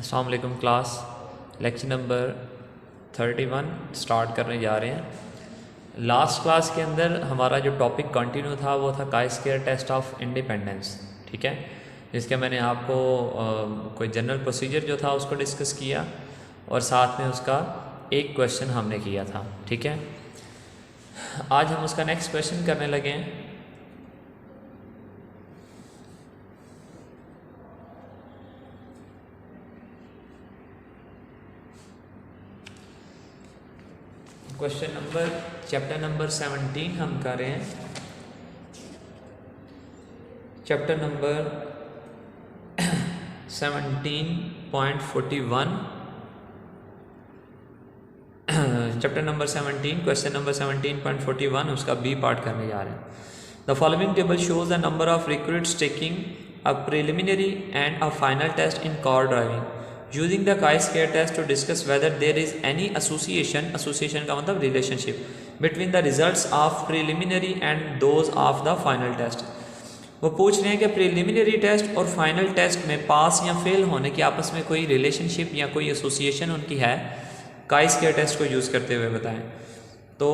अस्सलाम वालेकुम class. Lecture number 31 start करने जा रहे हैं। लास्ट क्लास के अंदर हमारा जो टॉपिक कंटिन्यू था वो था काई स्क्वायर टेस्ट ऑफ इंडिपेंडेंस, ठीक है, जिसके मैंने आपको कोई जनरल प्रोसीजर जो था उसको डिस्कस किया और साथ में उसका एक क्वेश्चन हमने किया था, ठीक है। आज हम उसका नेक्स्ट क्वेश्चन करने लगे हैं। क्वेश्चन नंबर चैप्टर नंबर 17 हम कर रहे हैं। Chapter number 17.41, chapter number 17 question number 17.41 उसका बी पार्ट करने जा रहे हैं। The following table shows the number of recruits taking a preliminary and a final test in car driving using the chi square test to discuss whether there is any association का मतलब relationship between the results of preliminary and those of the final test. वो पूछ रहे हैं कि preliminary test और final test में पास या फेल होने की आपस में कोई रिलेशनशिप या कोई एसोसिएशन उनकी है, काई स्क्वायर टेस्ट को यूज़ करते हुए बताएं। तो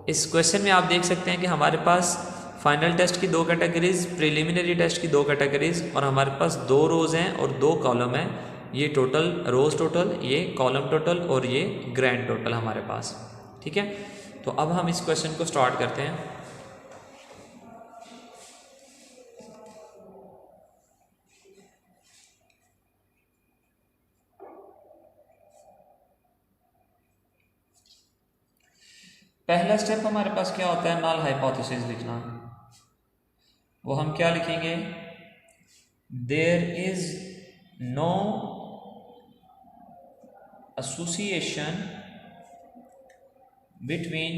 इस क्वेश्चन में आप देख सकते हैं कि हमारे पास फाइनल टेस्ट की दो कैटेगरीज, प्रिलिमिनरी टेस्ट की दो कैटेगरीज और हमारे पास दो रोज़ हैं और दो कॉलम हैं। ये टोटल रोज़ टोटल, ये कॉलम टोटल और ये ग्रैंड टोटल हमारे पास, ठीक है। तो अब हम इस क्वेश्चन को स्टार्ट करते हैं। पहला स्टेप हमारे पास क्या होता है, नल हाइपोथेसिस लिखना। वो हम क्या लिखेंगे, there is no association between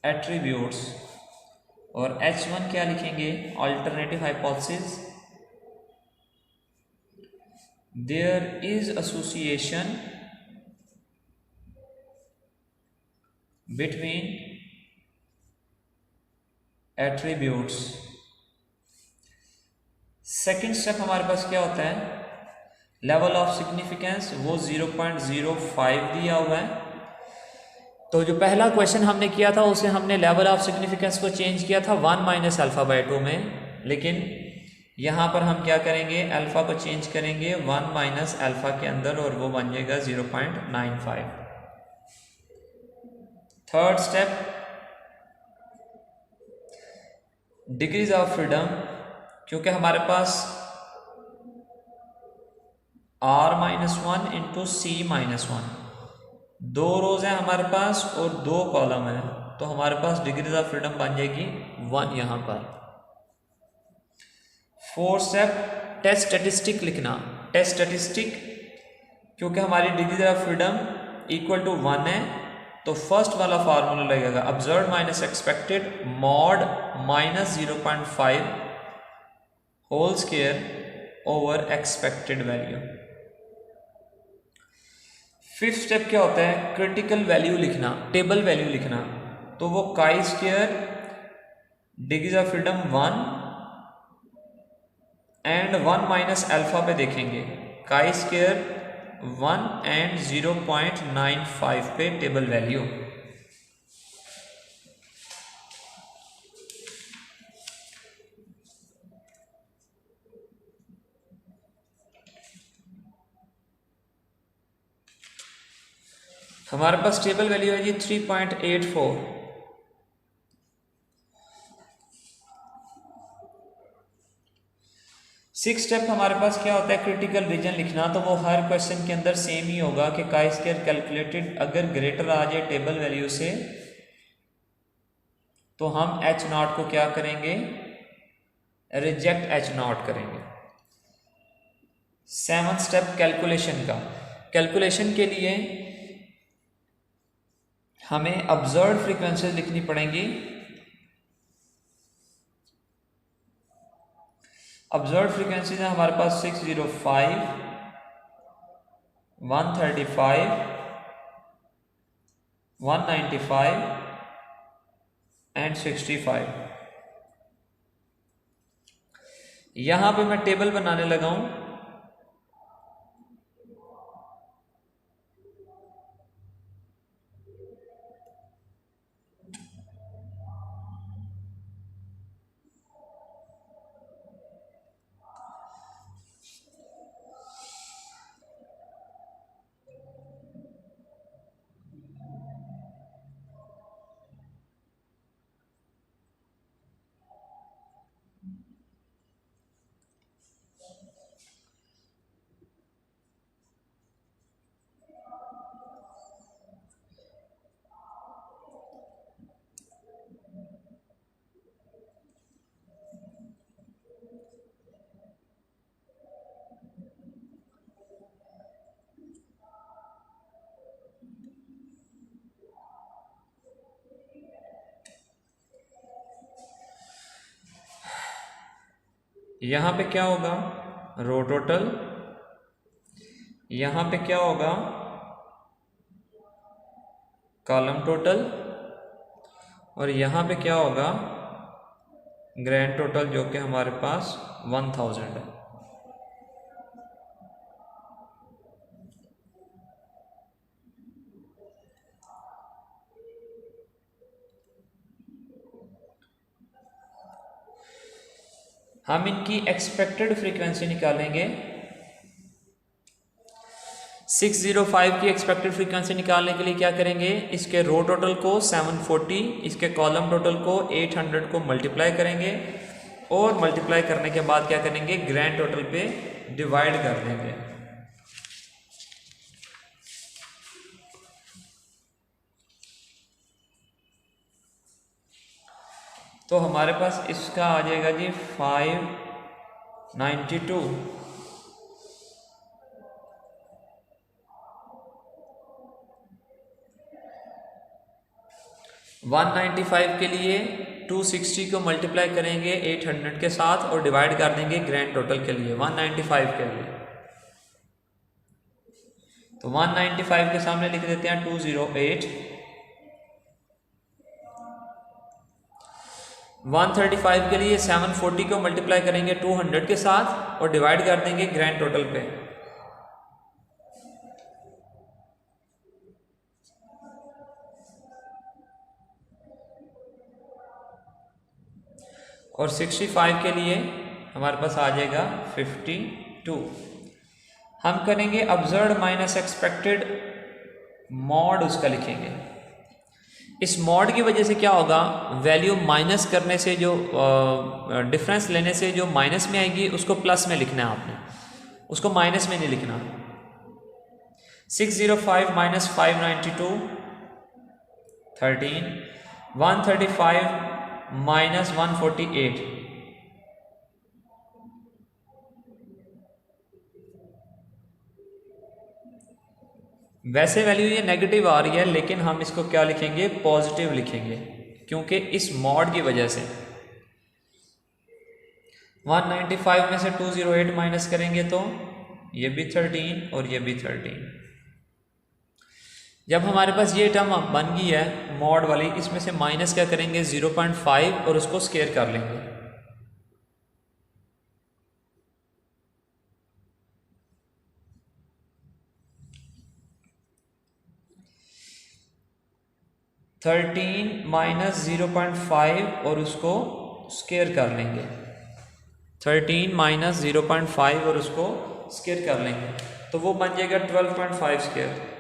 attributes, और H1 क्या लिखेंगे, alternative hypothesis, there is association between attributes. Second step हमारे पास क्या होता है, लेवल ऑफ सिग्निफिकेंस, वो 0.05 दिया हुआ है। तो जो पहला क्वेश्चन हमने किया था उसे हमने लेवल ऑफ सिग्निफिकेंस को चेंज किया था 1 माइनस अल्फा बाई 2 में, लेकिन यहाँ पर हम क्या करेंगे, अल्फा को चेंज करेंगे 1 माइनस अल्फा के अंदर और वो बन जाएगा 0.95। Third step, degrees of freedom, क्योंकि हमारे पास R-1 इंटू C-1 दो रोज हैं हमारे पास और दो कॉलम है, तो हमारे पास डिग्रीज ऑफ फ्रीडम बन जाएगी 1 यहां पर। फोर्थ स्टेप, टेस्ट स्टैटिस्टिक लिखना। टेस्ट स्टैटिस्टिक, क्योंकि हमारी degrees of freedom equal to 1 है, तो फर्स्ट वाला फार्मूला लगेगा observe minus expected mod minus 0.5 whole square over expected value. Fifth step क्या होता है, क्रिटिकल वैल्यू लिखना, टेबल वैल्यू लिखना। तो वो chi square degrees of freedom 1 and 1 minus alpha पे देखेंगे, काई स्क्वायर 1 एंड 0.95 पे टेबल वैल्यू। हमारे पास टेबल वैल्यू है जी 3.84। सिक्स स्टेप हमारे पास क्या होता है, क्रिटिकल रीजन लिखना। तो वो हर क्वेश्चन के अंदर सेम ही होगा कि काई स्क्वायर कैलकुलेटेड अगर ग्रेटर आ जाए टेबल वैल्यू से तो हम H0 को क्या करेंगे, रिजेक्ट H0 करेंगे। सेवंथ स्टेप कैलकुलेशन का, कैलकुलेशन के लिए हमें ऑब्जर्व्ड फ्रीक्वेंसीज लिखनी पड़ेंगी। ऑब्जर्व फ्रीक्वेंसीज है हमारे पास 605, 135, 195 एंड 65। यहाँ पे मैं टेबल बनाने लगा हूँ। यहाँ पे क्या होगा, रो टोटल। यहाँ पे क्या होगा, कॉलम टोटल। और यहाँ पे क्या होगा, ग्रैंड टोटल, जो कि हमारे पास 1000 है। हम इनकी एक्सपेक्टेड फ्रीक्वेंसी निकालेंगे। 605 की एक्सपेक्टेड फ्रीक्वेंसी निकालने के लिए क्या करेंगे, इसके रो टोटल को 740, इसके कॉलम टोटल को 800 को मल्टीप्लाई करेंगे, और मल्टीप्लाई करने के बाद क्या करेंगे, ग्रैंड टोटल पे डिवाइड कर देंगे। तो हमारे पास इसका आ जाएगा जी 592। 195 के लिए 260 को मल्टीप्लाई करेंगे 800 के साथ और डिवाइड कर देंगे ग्रैंड टोटल के लिए 195 के लिए। तो 195 के सामने लिख देते हैं 208। 135 के लिए 740 को मल्टीप्लाई करेंगे 200 के साथ और डिवाइड कर देंगे ग्रैंड टोटल पे। और 65 के लिए हमारे पास आ जाएगा 52। हम करेंगे ऑब्जर्व्ड माइनस एक्सपेक्टेड, मॉड उसका लिखेंगे। इस मॉड की वजह से क्या होगा, वैल्यू माइनस करने से जो डिफरेंस लेने से जो माइनस में आएगी उसको प्लस में लिखना है आपने, उसको माइनस में नहीं लिखना। 605 माइनस 592 13, 135 माइनस 148, वैसे वैल्यू ये नेगेटिव आ रही है लेकिन हम इसको क्या लिखेंगे, पॉजिटिव लिखेंगे, क्योंकि इस मॉड की वजह से 195 में से 208 माइनस करेंगे तो ये भी 13 और ये भी 13। जब हमारे पास ये टर्म बन गई है मॉड वाली, इसमें से माइनस क्या करेंगे 0.5 और उसको स्केयर कर लेंगे। थर्टीन माइनस 0.5 और उसको स्केयर कर लेंगे। 13 माइनस 0.5 और उसको स्केयर कर लेंगे तो वो बन जाएगा 12.5 स्केयर।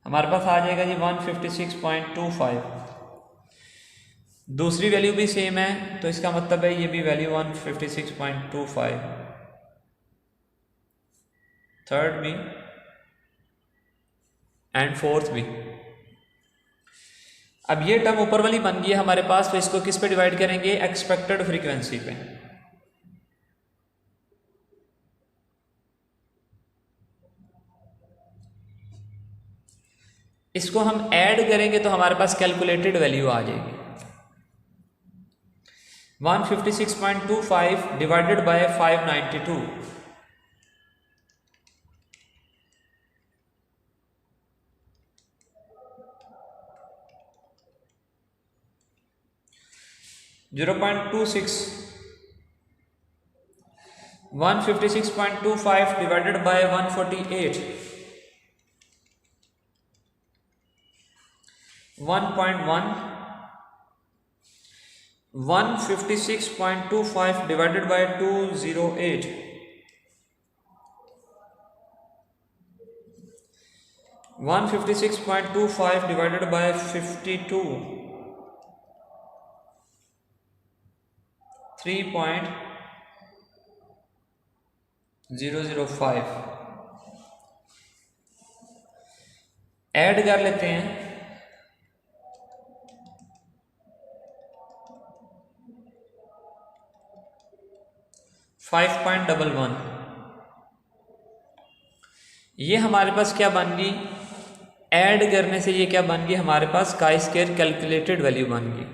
हमारे पास आ जाएगा जी 156.25। दूसरी वैल्यू भी सेम है तो इसका मतलब है ये भी वैल्यू 156.25। थर्ड भी एंड फोर्थ भी। अब ये टर्म ऊपर वाली बन गई है हमारे पास, तो इसको किस पे डिवाइड करेंगे, एक्सपेक्टेड फ्रीक्वेंसी पे। इसको हम ऐड करेंगे तो हमारे पास कैलकुलेटेड वैल्यू आ जाएगी 156.25 divided by 592। 0.26, 156.25 divided by 148, 1.1, 156.25 divided by 208, 156.25 divided by 52, 3.005। Add कर लेते हैं। 5.11, ये हमारे पास क्या बन गई? ऐड करने से ये क्या बन गई? हमारे पास काई स्क्वायर कैलकुलेटेड वैल्यू बन गई।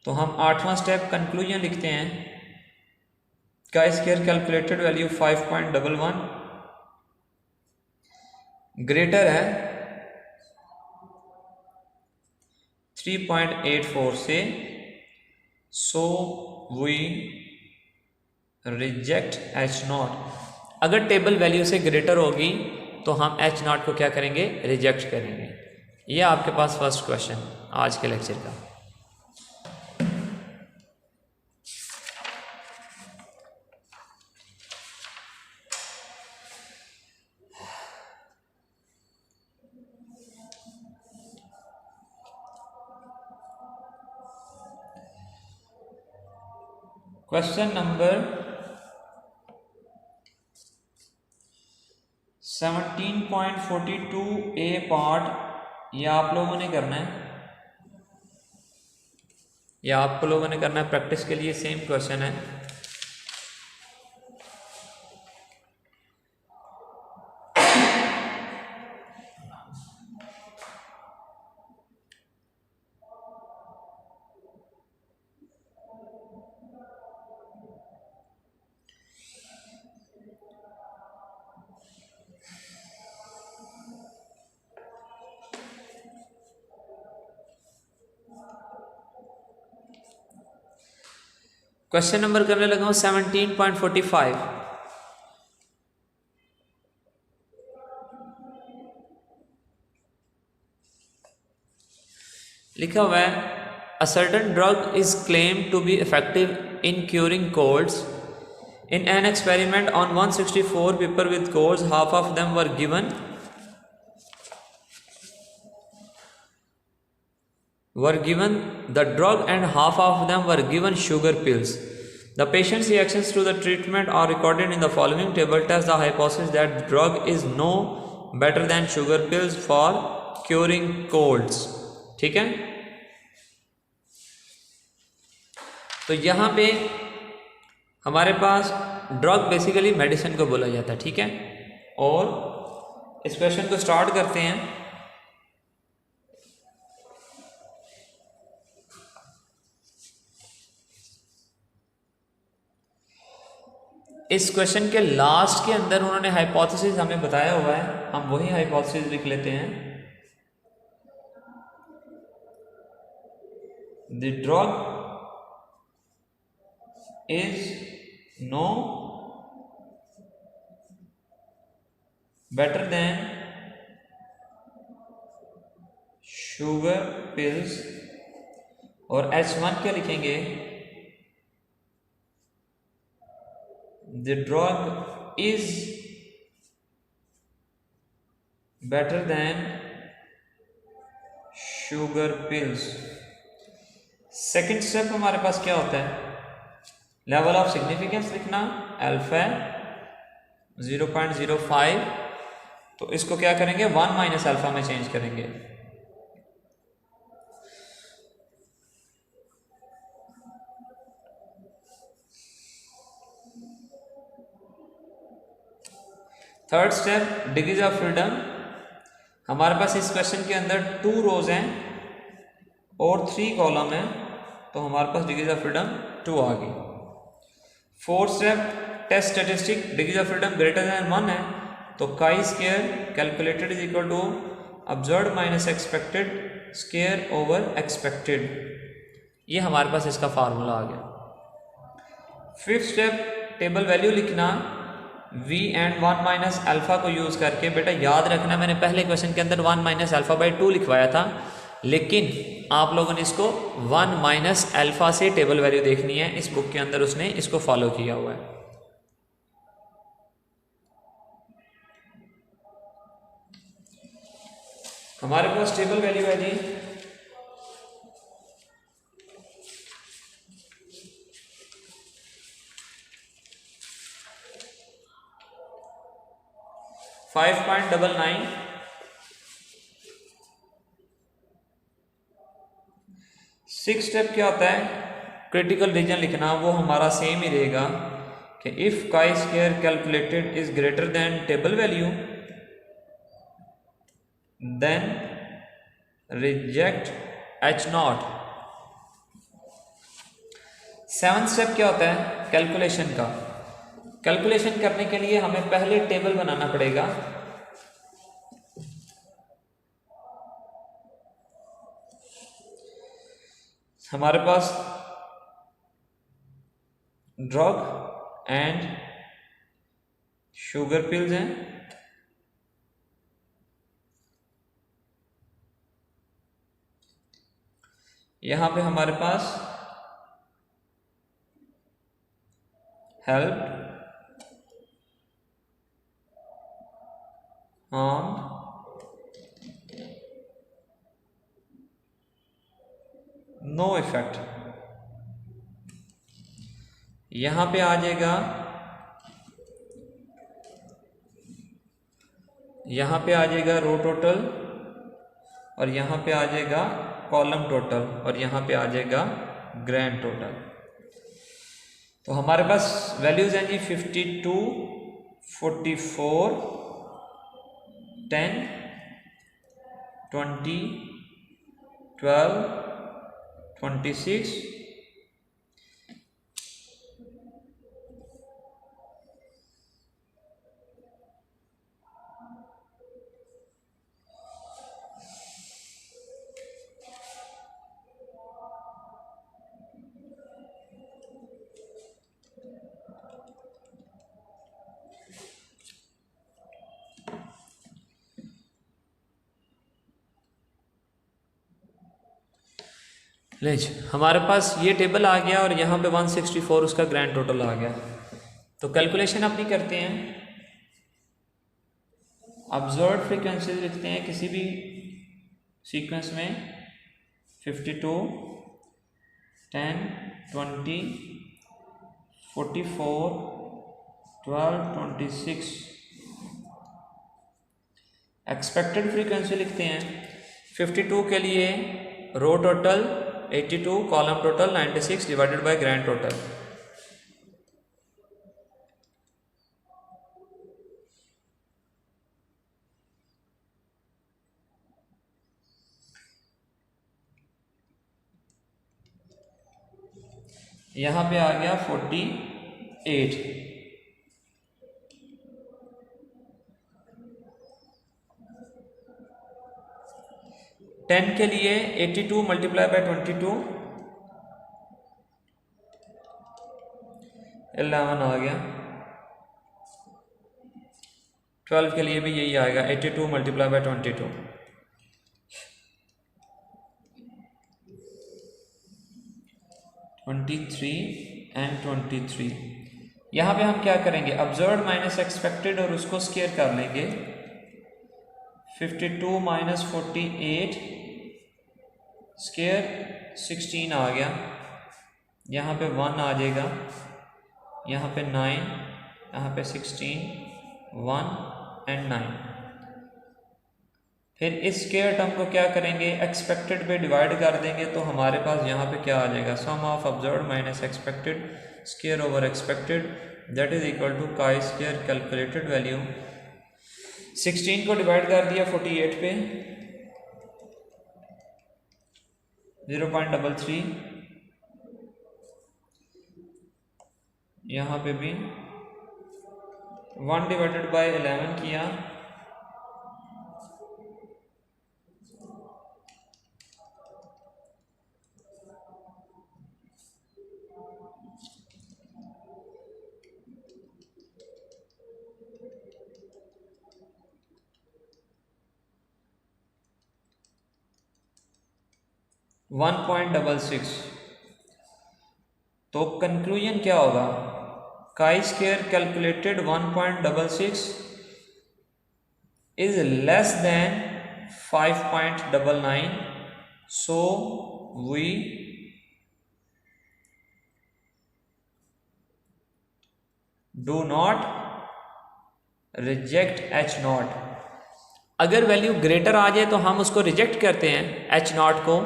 तो हम 8वां स्टेप कंक्लूजन लिखते हैं। काई स्क्वायर कैलकुलेटेड वैल्यू 5.11 ग्रेटर है 3.84 से, सो वी रिजेक्ट H0। अगर टेबल वैल्यू से ग्रेटर होगी तो हम H0 को क्या करेंगे? रिजेक्ट करेंगे। ये आपके पास फर्स्ट क्वेश्चन आज के लेक्चर का। क्वेश्चन नंबर 17.42 ए पार्ट, ये आप लोगों ने करना है, प्रैक्टिस के लिए सेम क्वेश्चन है। क्वेश्चन नंबर करने लगा हूं 17.45। लिखा हुआ है, a certain drug is claimed to be effective in curing colds. In an experiment on 164 people with colds, half of them were given the drug and half of them were given sugar pills. The patient's reactions to the treatment are recorded in the following table. Test the hypothesis that the drug is no better than sugar pills for curing colds. ठीक है, तो यहाँ पे हमारे पास drug basically medicine को बोला जाता है। ठीक है, और इस क्वेश्चन को स्टार्ट करते हैं। इस क्वेश्चन के लास्ट के अंदर उन्होंने हाइपोथेसिस हमें बताया हुआ है, हम वही हाइपोथेसिस लिख लेते हैं। The drug is no better than sugar pills, और H1 क्या लिखेंगे? The drug is better than sugar pills। Second step हमारे पास क्या होता है? लेवल ऑफ सिग्निफिकेंस लिखना, अल्फा 0.05, तो इसको क्या करेंगे? 1 माइनस अल्फा में चेंज करेंगे। Third step, degrees of freedom. हमारे पास इस क्वेश्चन के अंदर 2 रोज हैं और 3 कॉलम हैं, तो हमारे पास डिग्रीज ऑफ फ्रीडम 2 आ गई। Fourth step, test statistic, degrees of freedom greater than 1 है, तो chi square calculated is equal to observed minus expected square over expected. ये हमारे पास इसका फार्मूला आ गया। फिफ्थ स्टेप टेबल वैल्यू लिखना v एंड 1 माइनस अल्फ़ा को यूज़ करके। बेटा याद रखना मैंने पहले क्वेश्चन के अंदर 1 माइनस अल्फ़ा बाई 2 लिखवाया था, लेकिन आप लोगों ने इसको 1 माइनस अल्फ़ा से टेबल वैल्यू देखनी है। इस बुक के अंदर उसने इसको फॉलो किया हुआ है। हमारे पास टेबल वैल्यू है जी 5.99। सिक्स स्टेप क्या होता है, क्रिटिकल रीजन लिखना। वो हमारा सेम ही रहेगा कि if chi square calculated is greater than table value then reject H naught. Seven step क्या होता है, कैलकुलेशन का। कैलकुलेशन करने के लिए हमें पहले टेबल बनाना पड़ेगा। हमारे पास ड्रग एंड शुगर पिल्स हैं। यहां पे हमारे पास हेल्प, नो इफेक्ट। यहां पे आ जाएगा, यहां पे आ जाएगा रो टोटल, और यहां पे आ जाएगा कॉलम टोटल, और यहां पे आ जाएगा ग्रैंड टोटल। तो हमारे पास वैल्यूज हैं जी 52, 44, 10, 20, 12, 26, लेज हमारे पास ये टेबल आ गया, और यहाँ पे 164 उसका ग्रैंड टोटल आ गया। तो कैलकुलेशन अपनी करते हैं। ऑब्जर्व्ड फ्रीक्वेंसी लिखते हैं किसी भी सीक्वेंस में 52, 10, 20, 44, 12, 26। एक्सपेक्टेड फ्रीक्वेंसी लिखते हैं 52 के लिए row total 82, column total 96 divided by grand total. यहां पे आ गया 48। टेन के लिए 82 मल्टीप्लाई बाय 22 11 आ गया। 12 के लिए भी यही आएगा 82 मल्टीप्लाई बाय 22। एंड 23। यहाँ पे हम क्या करेंगे, ऑब्जर्व्ड माइनस एक्सपेक्टेड और उसको स्क्वायर कर लेंगे। 52 माइनस 48 स्क्वायर 16 आ गया। यहाँ पे 1 आ जाएगा, यहाँ पे 9, यहाँ पे 16, 1 एंड 9। फिर इस स्क्वायर टर्म को क्या करेंगे, एक्सपेक्टेड पे डिवाइड कर देंगे। तो हमारे पास यहाँ पे क्या आ जाएगा, sum of observed minus expected square over expected that is equal to chi square calculated value. 16 को डिवाइड कर दिया 48 पे 0.33, यहाँ पे भी 1 डिवाइडेड बाय 11 किया, 1.66, तो कंक्लूजन क्या होगा? काई square calculated 1.66 is less than 5.99, so we do not reject H not. अगर वैल्यू ग्रेटर आ जाए तो हम उसको रिजेक्ट करते हैं H नॉट को।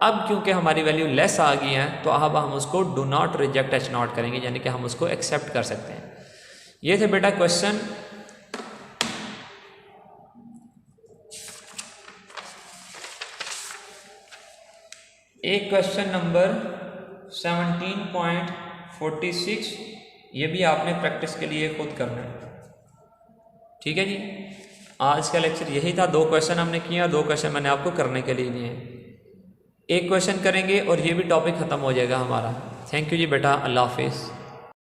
अब क्योंकि हमारी वैल्यू लेस आ गई है तो अब हम उसको do not reject H not करेंगे, यानी कि हम उसको एक्सेप्ट कर सकते हैं। ये थे बेटा क्वेश्चन। एक क्वेश्चन नंबर 17.46, ये भी आपने प्रैक्टिस के लिए खुद करना है, ठीक है जी। आज का लेक्चर यही था, 2 क्वेश्चन हमने किए और 2 क्वेश्चन मैंने आपको करने के लिए दिए हैं। एक क्वेश्चन करेंगे और ये भी टॉपिक ख़त्म हो जाएगा हमारा। थैंक यू जी बेटा, अल्लाह हाफिज़।